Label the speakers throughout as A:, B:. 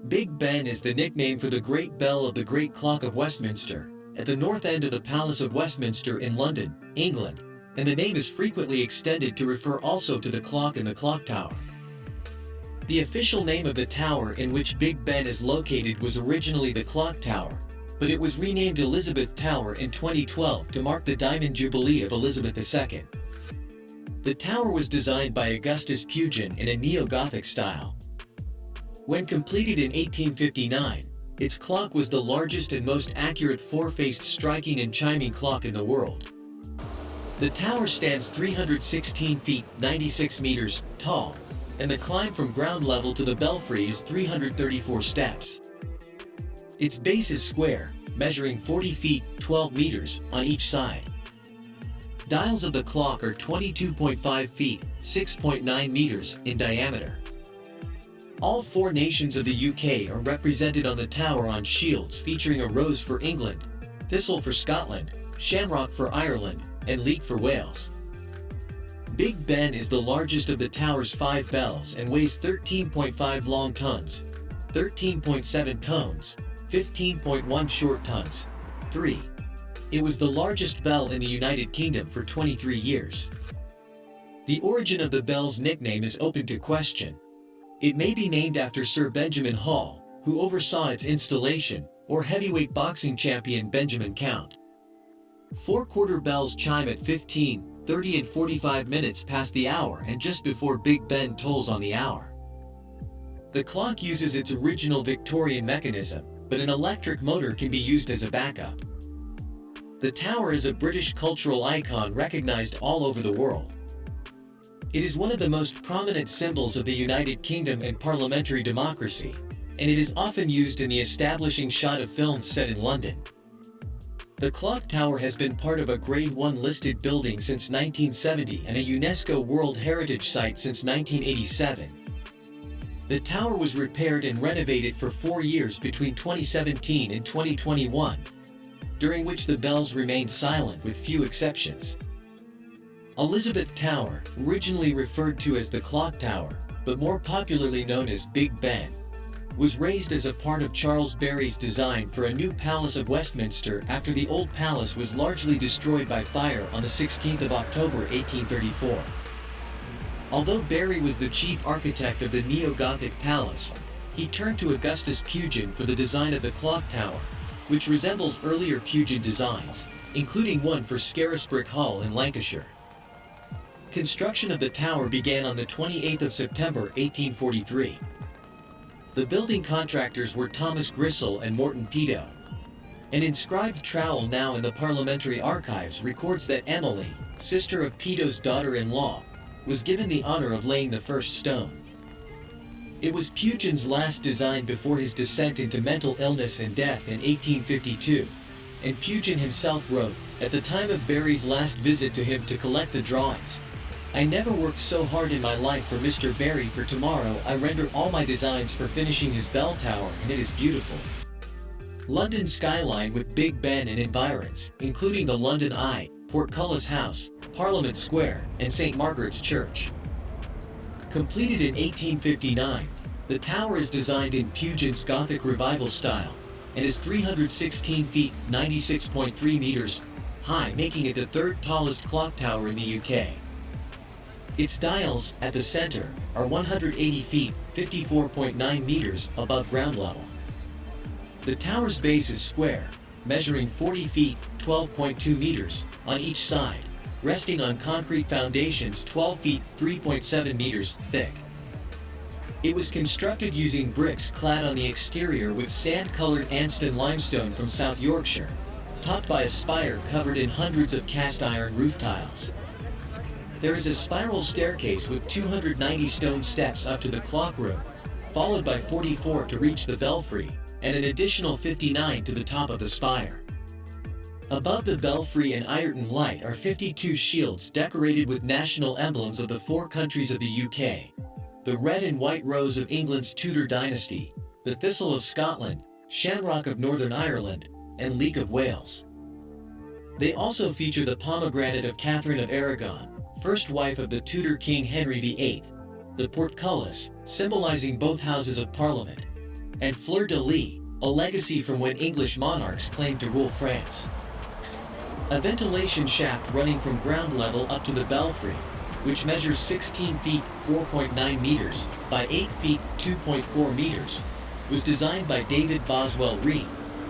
A: Big Ben is the nickname for the Great Bell of the Great Clock of Westminster, at the north end of the Palace of Westminster in London, England, and the name is frequently extended to refer also to the clock in the clock tower. The official name of the tower in which Big Ben is located was originally the Clock Tower, but it was renamed Elizabeth Tower in 2012 to mark the Diamond Jubilee of Elizabeth II. The tower was designed by Augustus Pugin in a neo-Gothic style. When completed in 1859, its clock was the largest and most accurate four-faced striking and chiming clock in the world. The tower stands 316 feet (96 meters) tall, and the climb from ground level to the belfry is 334 steps. Its base is square, measuring 40 feet (12 meters) on each side. Dials of the clock are 22.5 feet (6.9 meters) in diameter. All four nations of the UK are represented on the tower on shields featuring a rose for England, thistle for Scotland, shamrock for Ireland, and leek for Wales. Big Ben is the largest of the tower's 5 bells and weighs 13.5 long tons, 13.7 tons, 15.1 short tons. 3. It was the largest bell in the United Kingdom for 23 years. The origin of the bell's nickname is open to question. It may be named after Sir Benjamin Hall, who oversaw its installation, or heavyweight boxing champion Benjamin Count. 4-quarter bells chime at 15, 30 and 45 minutes past the hour and just before Big Ben tolls on the hour. The clock uses its original Victorian mechanism, but an electric motor can be used as a backup. The tower is a British cultural icon recognized all over the world. It is one of the most prominent symbols of the United Kingdom and parliamentary democracy, and it is often used in the establishing shot of films set in London. The clock tower has been part of a Grade 1 listed building since 1970 and a UNESCO World Heritage Site since 1987. The tower was repaired and renovated for 4 years between 2017 and 2021, during which the bells remained silent with few exceptions. Elizabeth Tower, originally referred to as the Clock Tower, but more popularly known as Big Ben, was raised as a part of Charles Barry's design for a new Palace of Westminster after the old palace was largely destroyed by fire on the 16th of October 1834. Although Barry was the chief architect of the neo-Gothic palace, he turned to Augustus Pugin for the design of the Clock Tower, which resembles earlier Pugin designs, including one for Scarisbrick Hall in Lancashire. Construction of the tower began on the 28th of September 1843. The building contractors were Thomas Grissel and Morton Peto. An inscribed trowel now in the Parliamentary Archives records that Emily, sister of Peto's daughter-in-law, was given the honor of laying the first stone. It was Pugin's last design before his descent into mental illness and death in 1852, and Pugin himself wrote, at the time of Barry's last visit to him to collect the drawings, "I never worked so hard in my life for Mr. Barry, for tomorrow I render all my designs for finishing his bell tower, and it is beautiful." London skyline with Big Ben and environs, including the London Eye, Portcullis House, Parliament Square, and St. Margaret's Church. Completed in 1859, the tower is designed in Pugin's Gothic Revival style, and is 316 feet (96.3 meters) high, making it the third tallest clock tower in the UK. Its dials, at the center, are 180 feet (54.9 meters) above ground level. The tower's base is square, measuring 40 feet (12.2 meters) on each side, resting on concrete foundations 12 feet (3.7 meters) thick. It was constructed using bricks clad on the exterior with sand-colored Anston limestone from South Yorkshire, topped by a spire covered in hundreds of cast-iron roof tiles. There is a spiral staircase with 290 stone steps up to the clock room, followed by 44 to reach the belfry, and an additional 59 to the top of the spire. Above the belfry and Ireton light are 52 shields decorated with national emblems of the 4 countries of the UK, the red and white rose of England's Tudor dynasty, the thistle of Scotland, shamrock of Northern Ireland, and leek of Wales. They also feature the pomegranate of Catherine of Aragon, first wife of the Tudor King Henry VIII, the portcullis, symbolizing both Houses of Parliament, and fleur-de-lis, a legacy from when English monarchs claimed to rule France. A ventilation shaft running from ground level up to the belfry, which measures 16 feet 4.9 meters by 8 feet 2.4 meters, was designed by David Boswell Reed,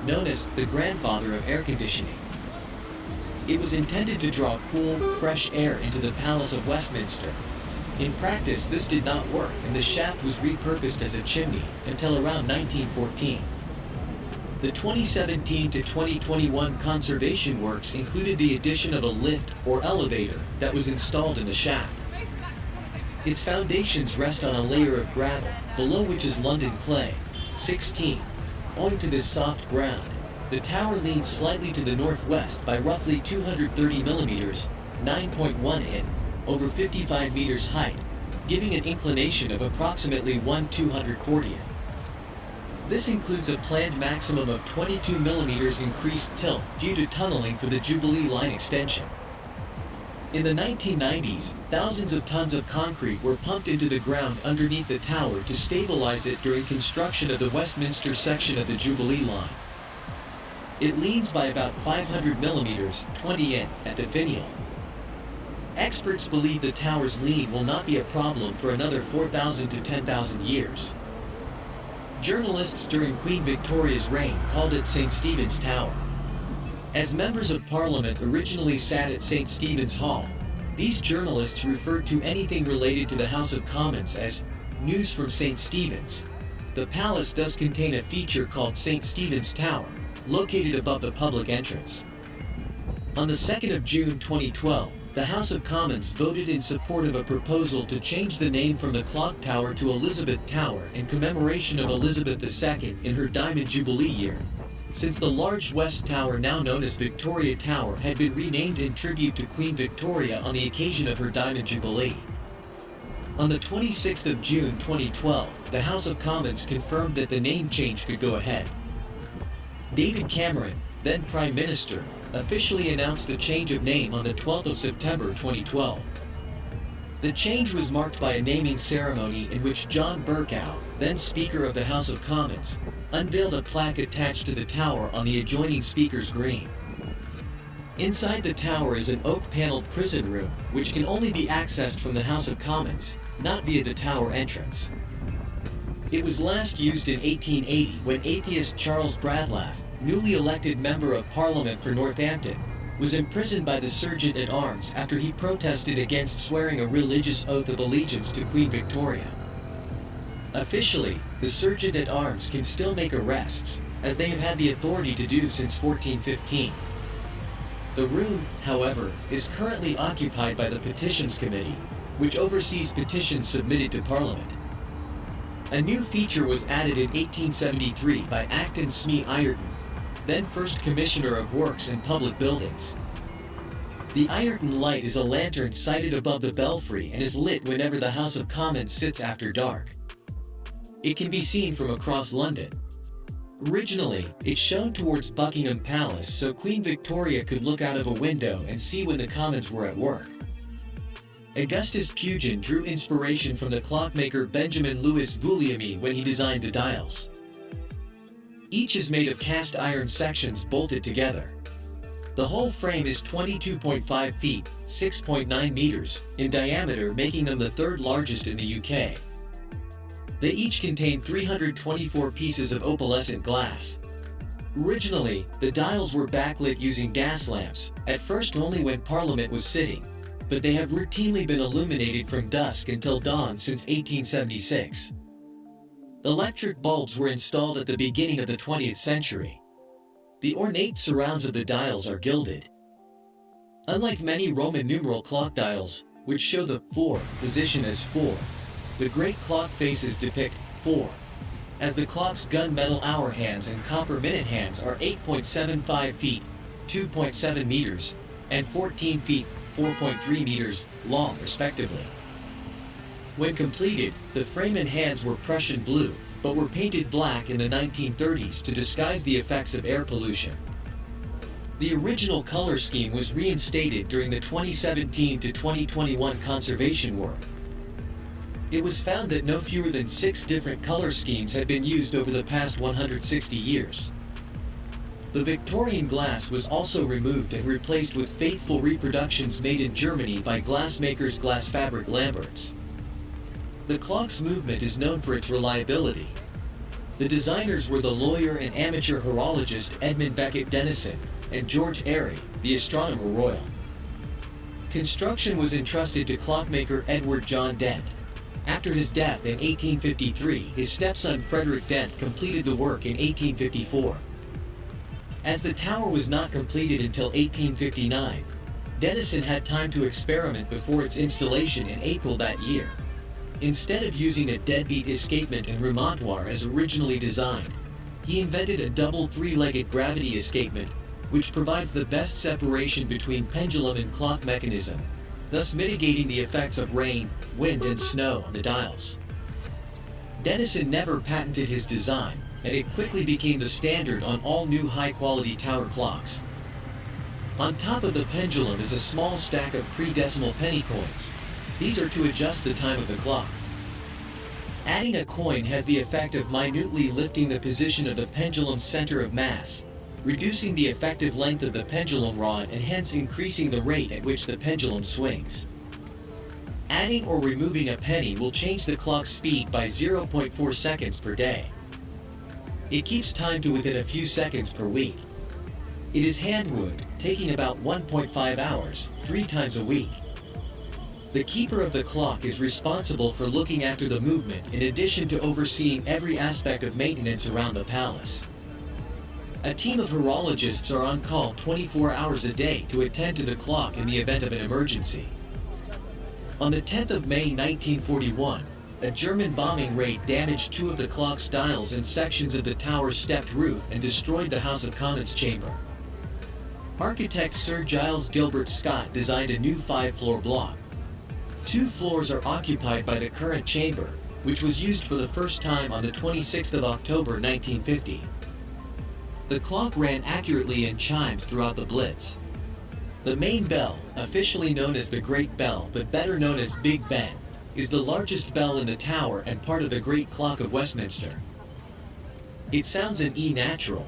A: known as the grandfather of air conditioning. It was intended to draw cool, fresh air into the Palace of Westminster. In practice, this did not work, and the shaft was repurposed as a chimney until around 1914. The 2017 to 2021 conservation works included the addition of a lift or elevator that was installed in the shaft. Its foundations rest on a layer of gravel, below which is London clay. 16. Owing to this soft ground, the tower leans slightly to the northwest by roughly 230 millimeters, 9.1 in, over 55 meters height, giving an inclination of approximately 1/240th. This includes a planned maximum of 22 millimeters increased tilt due to tunneling for the Jubilee Line extension. In the 1990s, thousands of tons of concrete were pumped into the ground underneath the tower to stabilize it during construction of the Westminster section of the Jubilee Line. It leans by about 500 millimeters, 20 in, at the finial. Experts believe the tower's lean will not be a problem for another 4,000 to 10,000 years. Journalists during Queen Victoria's reign called it St. Stephen's Tower. As members of Parliament originally sat at St. Stephen's Hall, these journalists referred to anything related to the House of Commons as news from St. Stephen's. The palace does contain a feature called St. Stephen's Tower, located above the public entrance. On the 2nd of June 2012, the House of Commons voted in support of a proposal to change the name from the Clock Tower to Elizabeth Tower in commemoration of Elizabeth II in her Diamond Jubilee year, since the large West Tower, now known as Victoria Tower, had been renamed in tribute to Queen Victoria on the occasion of her Diamond Jubilee. On the 26th of June 2012, the House of Commons confirmed that the name change could go ahead. David Cameron, then Prime Minister, officially announced the change of name on the 12th of September 2012. The change was marked by a naming ceremony in which John Bercow, then Speaker of the House of Commons, unveiled a plaque attached to the tower on the adjoining Speaker's Green. Inside the tower is an oak-paneled prison room, which can only be accessed from the House of Commons, not via the tower entrance. It was last used in 1880 when atheist Charles Bradlaugh, newly elected Member of Parliament for Northampton, was imprisoned by the Sergeant-at-Arms after he protested against swearing a religious oath of allegiance to Queen Victoria. Officially, the Sergeant-at-Arms can still make arrests, as they have had the authority to do since 1415. The room, however, is currently occupied by the Petitions Committee, which oversees petitions submitted to Parliament. A new feature was added in 1873 by Acton Smee Ireton, then First Commissioner of Works and Public Buildings. The Ireton light is a lantern sited above the belfry and is lit whenever the House of Commons sits after dark. It can be seen from across London. Originally, it shone towards Buckingham Palace so Queen Victoria could look out of a window and see when the Commons were at work. Augustus Pugin drew inspiration from the clockmaker Benjamin Louis Vulliamy when he designed the dials. Each is made of cast iron sections bolted together. The whole frame is 22.5 feet, 6.9 meters, in diameter, making them the third largest in the UK. They each contain 324 pieces of opalescent glass. Originally, the dials were backlit using gas lamps, at first only when Parliament was sitting, but they have routinely been illuminated from dusk until dawn since 1876. Electric bulbs were installed at the beginning of the 20th century. The ornate surrounds of the dials are gilded. Unlike many Roman numeral clock dials, which show the 4 position as 4, the great clock faces depict 4, as the clock's gunmetal hour hands and copper minute hands are 8.75 feet, 2.7 meters, and 14 feet, 4.3 meters, long respectively. When completed, the frame and hands were Prussian blue, but were painted black in the 1930s to disguise the effects of air pollution. The original color scheme was reinstated during the 2017 to 2021 conservation work. It was found that no fewer than 6 different color schemes had been used over the past 160 years. The Victorian glass was also removed and replaced with faithful reproductions made in Germany by glassmakers Glasfabrik Lamberts. The clock's movement is known for its reliability. The designers were the lawyer and amateur horologist Edmund Beckett Denison and George Airy, the astronomer royal. Construction was entrusted to clockmaker Edward John Dent. After his death in 1853, his stepson Frederick Dent completed the work in 1854. As the tower was not completed until 1859, Denison had time to experiment before its installation in April that year. Instead of using a deadbeat escapement and remontoir as originally designed, he invented a double 3-legged gravity escapement, which provides the best separation between pendulum and clock mechanism, thus mitigating the effects of rain, wind, and snow on the dials. Denison never patented his design, and it quickly became the standard on all new high-quality tower clocks. On top of the pendulum is a small stack of pre-decimal penny coins. These are to adjust the time of the clock. Adding a coin has the effect of minutely lifting the position of the pendulum's center of mass, reducing the effective length of the pendulum rod and hence increasing the rate at which the pendulum swings. Adding or removing a penny will change the clock's speed by 0.4 seconds per day. It keeps time to within a few seconds per week. It is handwood, taking about 1.5 hours, 3 times a week. The keeper of the clock is responsible for looking after the movement in addition to overseeing every aspect of maintenance around the palace. A team of horologists are on call 24 hours a day to attend to the clock in the event of an emergency. On the 10th of May 1941, a German bombing raid damaged 2 of the clock's dials and sections of the tower's stepped roof and destroyed the House of Commons chamber. Architect Sir Giles Gilbert Scott designed a new 5-floor block. 2 floors are occupied by the current chamber, which was used for the first time on the 26th of October 1950. The clock ran accurately and chimed throughout the Blitz. The main bell, officially known as the Great Bell but better known as Big Ben, is the largest bell in the tower and part of the Great Clock of Westminster. It sounds an E natural.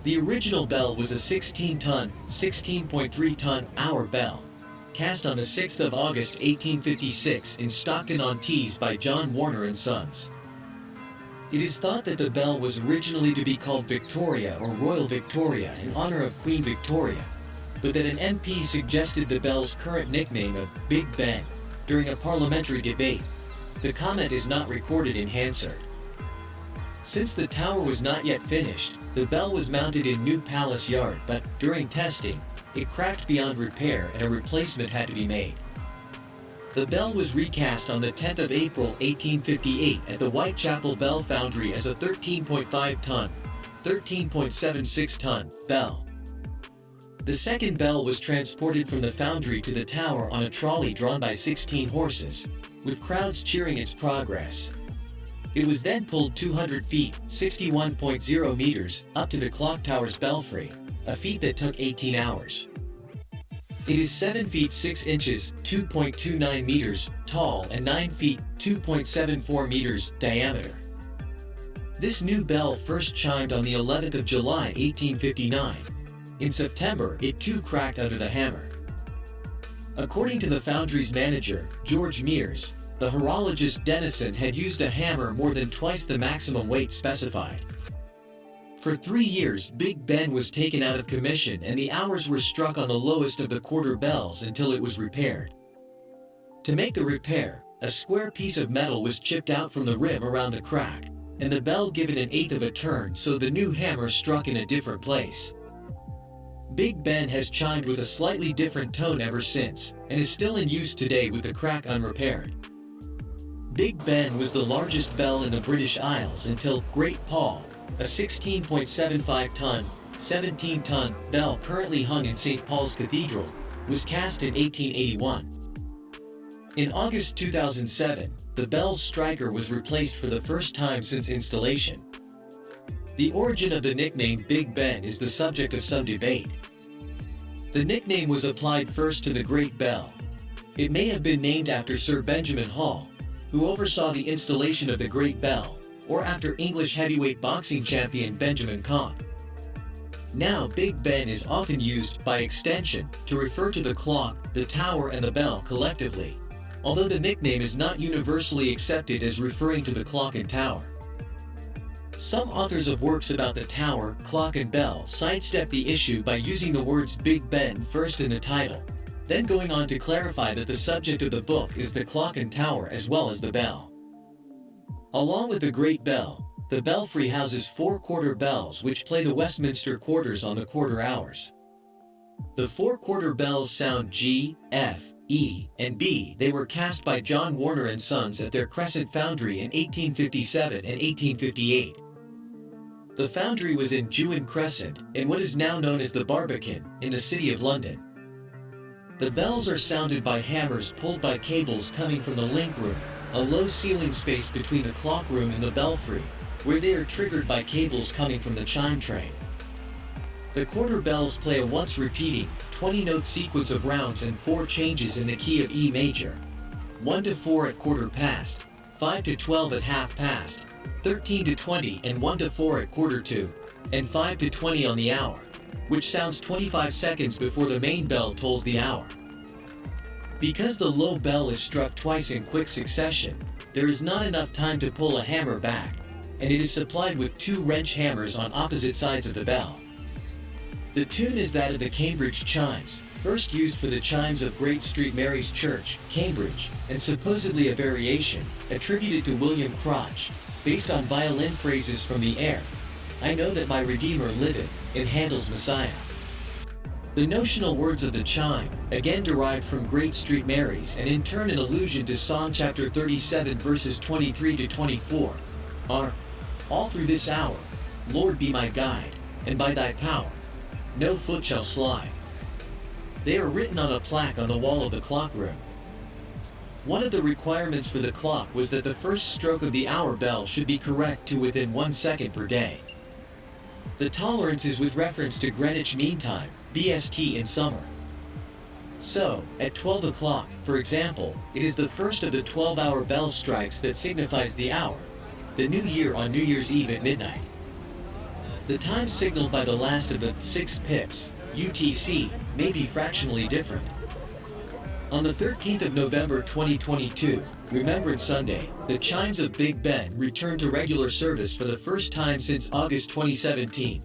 A: The original bell was a 16-ton, 16.3-ton hour bell, cast on the 6th of August 1856 in Stockton-on-Tees by John Warner and Sons. It is thought that the bell was originally to be called Victoria or Royal Victoria in honor of Queen Victoria, but that an MP suggested the bell's current nickname of Big Ben during a parliamentary debate. The comment is not recorded in Hansard. Since the tower was not yet finished, the bell was mounted in New Palace Yard, but during testing, it cracked beyond repair and a replacement had to be made. The bell was recast on the 10th of April 1858 at the Whitechapel Bell Foundry as a 13.5-ton, 13.76-ton bell. The second bell was transported from the foundry to the tower on a trolley drawn by 16 horses, with crowds cheering its progress. It was then pulled 200 feet, 61.0 meters, up to the clock tower's belfry, a feat that took 18 hours. It is 7 feet 6 inches, 2.29 meters, tall and 9 feet, 2.74 meters, diameter. This new bell first chimed on the 11th of July 1859. In September, it too cracked under the hammer. According to the foundry's manager, George Mears, the horologist Denison had used a hammer more than twice the maximum weight specified. For 3 years, Big Ben was taken out of commission and the hours were struck on the lowest of the quarter bells until it was repaired. To make the repair, a square piece of metal was chipped out from the rim around the crack, and the bell given an eighth of a turn so the new hammer struck in a different place. Big Ben has chimed with a slightly different tone ever since, and is still in use today with the crack unrepaired. Big Ben was the largest bell in the British Isles until Great Paul, a 16.75-ton, 17-ton bell currently hung in St. Paul's Cathedral, was cast in 1881. In August 2007, the bell's striker was replaced for the first time since installation. The origin of the nickname Big Ben is the subject of some debate. The nickname was applied first to the Great Bell. It may have been named after Sir Benjamin Hall, who oversaw the installation of the Great Bell, or after English heavyweight boxing champion Benjamin Comp. Now Big Ben is often used, by extension, to refer to the clock, the tower and the bell collectively, although the nickname is not universally accepted as referring to the clock and tower. Some authors of works about the tower, clock and bell sidestep the issue by using the words Big Ben first in the title, then going on to clarify that the subject of the book is the clock and tower as well as the bell. Along with the Great Bell, the belfry houses 4 quarter bells which play the Westminster quarters on the quarter hours. The 4 quarter bells sound G, F, E, and B. They were cast by John Warner and Sons at their Crescent Foundry in 1857 and 1858. The foundry was in Jewin Crescent, in what is now known as the Barbican, in the City of London. The bells are sounded by hammers pulled by cables coming from the link room, a low ceiling space between the clock room and the belfry, where they are triggered by cables coming from the chime train. The quarter bells play a once-repeating, 20-note sequence of rounds and 4 changes in the key of E major: 1 to 4 at quarter past, 5 to 12 at half past, 13 to 20 and 1 to 4 at quarter to, and 5 to 20 on the hour, which sounds 25 seconds before the main bell tolls the hour. Because the low bell is struck twice in quick succession, there is not enough time to pull a hammer back, and it is supplied with 2 wrench hammers on opposite sides of the bell. The tune is that of the Cambridge chimes, first used for the chimes of Great St. Mary's Church, Cambridge, and supposedly a variation, attributed to William Crotch, based on violin phrases from the air, "I know that my Redeemer liveth," in Handel's Messiah. The notional words of the chime, again derived from Great St. Mary's and in turn an allusion to Psalm chapter 37 verses 23 to 24, are, "All through this hour, Lord be my guide, and by thy power, no foot shall slide." They are written on a plaque on the wall of the clock room. One of the requirements for the clock was that the first stroke of the hour bell should be correct to within 1 second per day. The tolerance is with reference to Greenwich Mean Time, BST in summer. So, at 12 o'clock, for example, it is the first of the 12-hour bell strikes that signifies the hour, the new year on New Year's Eve at midnight. The time signaled by the last of the 6 pips, UTC, may be fractionally different. On the 13th of November 2022, Remembrance Sunday, the chimes of Big Ben returned to regular service for the first time since August 2017,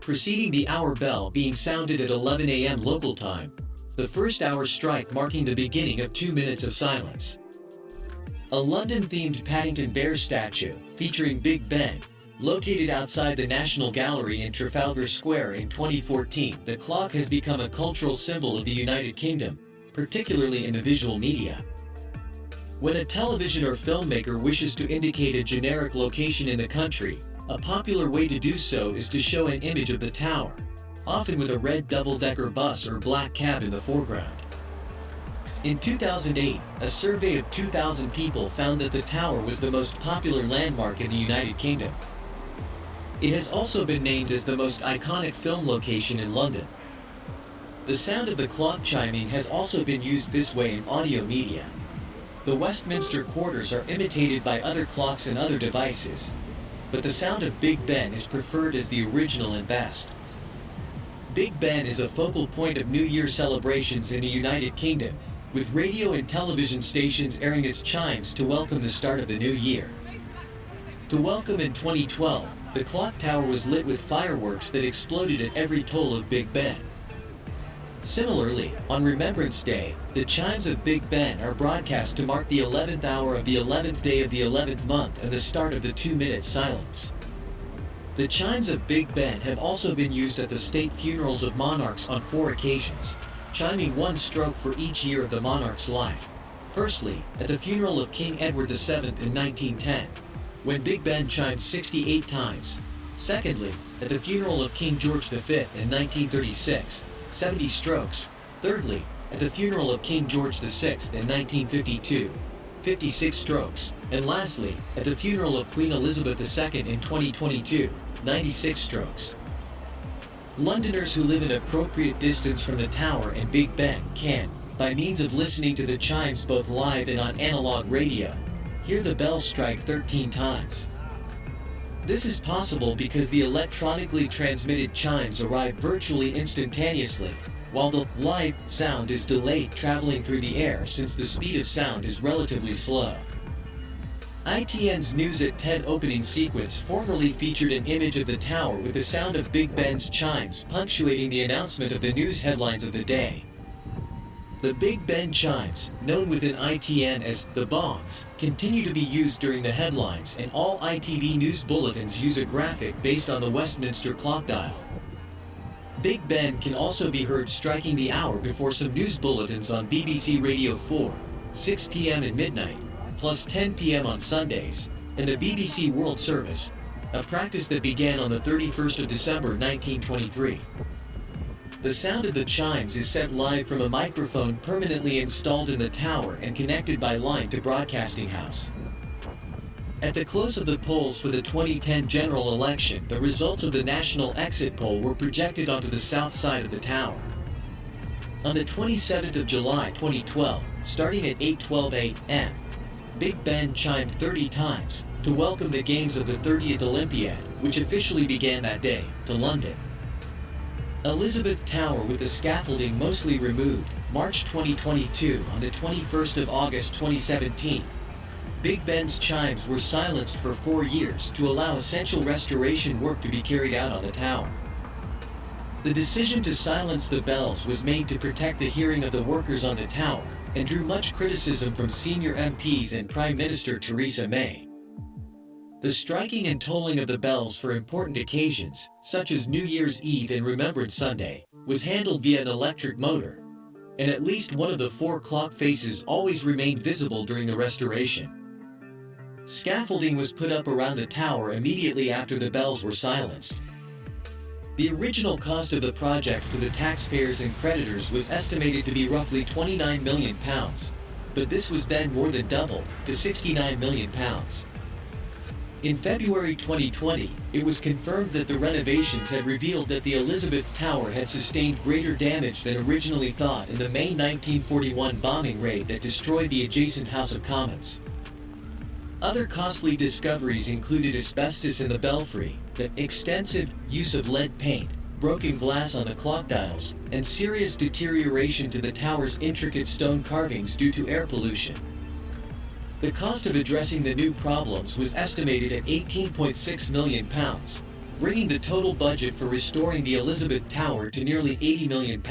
A: preceding the hour bell being sounded at 11 a.m. local time, the first hour strike marking the beginning of 2 minutes of silence. A London-themed Paddington Bear statue, featuring Big Ben, located outside the National Gallery in Trafalgar Square in 2014, the clock has become a cultural symbol of the United Kingdom, particularly in the visual media. When a television or filmmaker wishes to indicate a generic location in the country, a popular way to do so is to show an image of the tower, often with a red double-decker bus or black cab in the foreground. In 2008, a survey of 2,000 people found that the tower was the most popular landmark in the United Kingdom. It has also been named as the most iconic film location in London. The sound of the clock chiming has also been used this way in audio media. The Westminster quarters are imitated by other clocks and other devices, but the sound of Big Ben is preferred as the original and best. Big Ben is a focal point of New Year celebrations in the United Kingdom, with radio and television stations airing its chimes to welcome the start of the new year. To welcome in 2012, the clock tower was lit with fireworks that exploded at every toll of Big Ben. Similarly, on Remembrance Day, the chimes of Big Ben are broadcast to mark the 11th hour of the 11th day of the 11th month and the start of the 2-minute silence. The chimes of Big Ben have also been used at the state funerals of monarchs on 4 occasions, chiming 1 stroke for each year of the monarch's life. Firstly, at the funeral of King Edward VII in 1910, when Big Ben chimed 68 times. Secondly, at the funeral of King George V in 1936, 70 strokes. Thirdly, at the funeral of King George VI in 1952, 56 strokes. And lastly, at the funeral of Queen Elizabeth II in 2022, 96 strokes. Londoners who live an appropriate distance from the tower and Big Ben can, by means of listening to the chimes both live and on analog radio, hear the bell strike 13 times. This is possible because the electronically transmitted chimes arrive virtually instantaneously, while the live sound is delayed traveling through the air since the speed of sound is relatively slow. ITN's News at 10 opening sequence formerly featured an image of the tower with the sound of Big Ben's chimes punctuating the announcement of the news headlines of the day. The Big Ben chimes, known within ITN as the bongs, continue to be used during the headlines, and all ITV news bulletins use a graphic based on the Westminster clock dial. Big Ben can also be heard striking the hour before some news bulletins on BBC Radio 4, 6 p.m. and midnight, plus 10 p.m. on Sundays, and the BBC World Service, a practice that began on the 31st of December 1923. The sound of the chimes is sent live from a microphone permanently installed in the tower and connected by line to Broadcasting House. At the close of the polls for the 2010 general election, the results of the national exit poll were projected onto the south side of the tower. On the 27th of July 2012, starting at 8:12 a.m., Big Ben chimed 30 times to welcome the games of the 30th Olympiad, which officially began that day, to London. Elizabeth Tower with the scaffolding mostly removed, March 2022. On the 21st of August 2017, Big Ben's chimes were silenced for 4 years to allow essential restoration work to be carried out on the tower. The decision to silence the bells was made to protect the hearing of the workers on the tower, and drew much criticism from senior MPs and Prime Minister Theresa May. The striking and tolling of the bells for important occasions, such as New Year's Eve and Remembrance Sunday, was handled via an electric motor, and at least one of the 4 clock faces always remained visible during the restoration. Scaffolding was put up around the tower immediately after the bells were silenced. The original cost of the project for the taxpayers and creditors was estimated to be roughly £29 million, but this was then more than doubled to £69 million. In February 2020, it was confirmed that the renovations had revealed that the Elizabeth Tower had sustained greater damage than originally thought in the May 1941 bombing raid that destroyed the adjacent House of Commons. Other costly discoveries included asbestos in the belfry, the extensive use of lead paint, broken glass on the clock dials, and serious deterioration to the tower's intricate stone carvings due to air pollution. The cost of addressing the new problems was estimated at £18.6 million, bringing the total budget for restoring the Elizabeth Tower to nearly £80 million.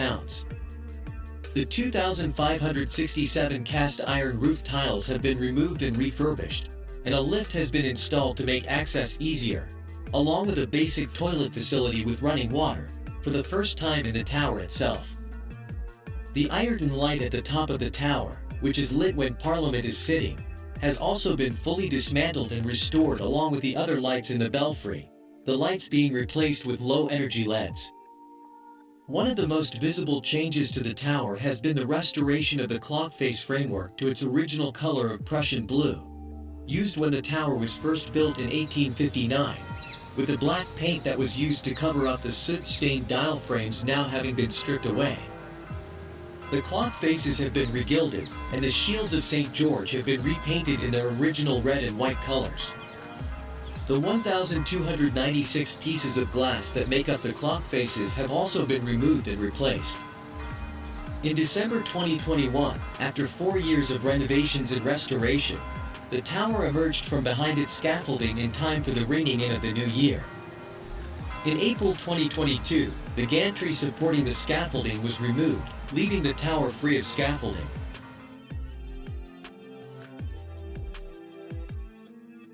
A: The 2,567 cast iron roof tiles have been removed and refurbished, and a lift has been installed to make access easier, along with a basic toilet facility with running water, for the first time in the tower itself. The iron light at the top of the tower, which is lit when Parliament is sitting, has also been fully dismantled and restored along with the other lights in the belfry, the lights being replaced with low-energy LEDs. One of the most visible changes to the tower has been the restoration of the clock face framework to its original color of Prussian blue, used when the tower was first built in 1859, with the black paint that was used to cover up the soot-stained dial frames now having been stripped away. The clock faces have been regilded, and the shields of St. George have been repainted in their original red and white colors. The 1,296 pieces of glass that make up the clock faces have also been removed and replaced. In December 2021, after 4 years of renovations and restoration, the tower emerged from behind its scaffolding in time for the ringing in of the new year. In April 2022, the gantry supporting the scaffolding was removed, leaving the tower free of scaffolding.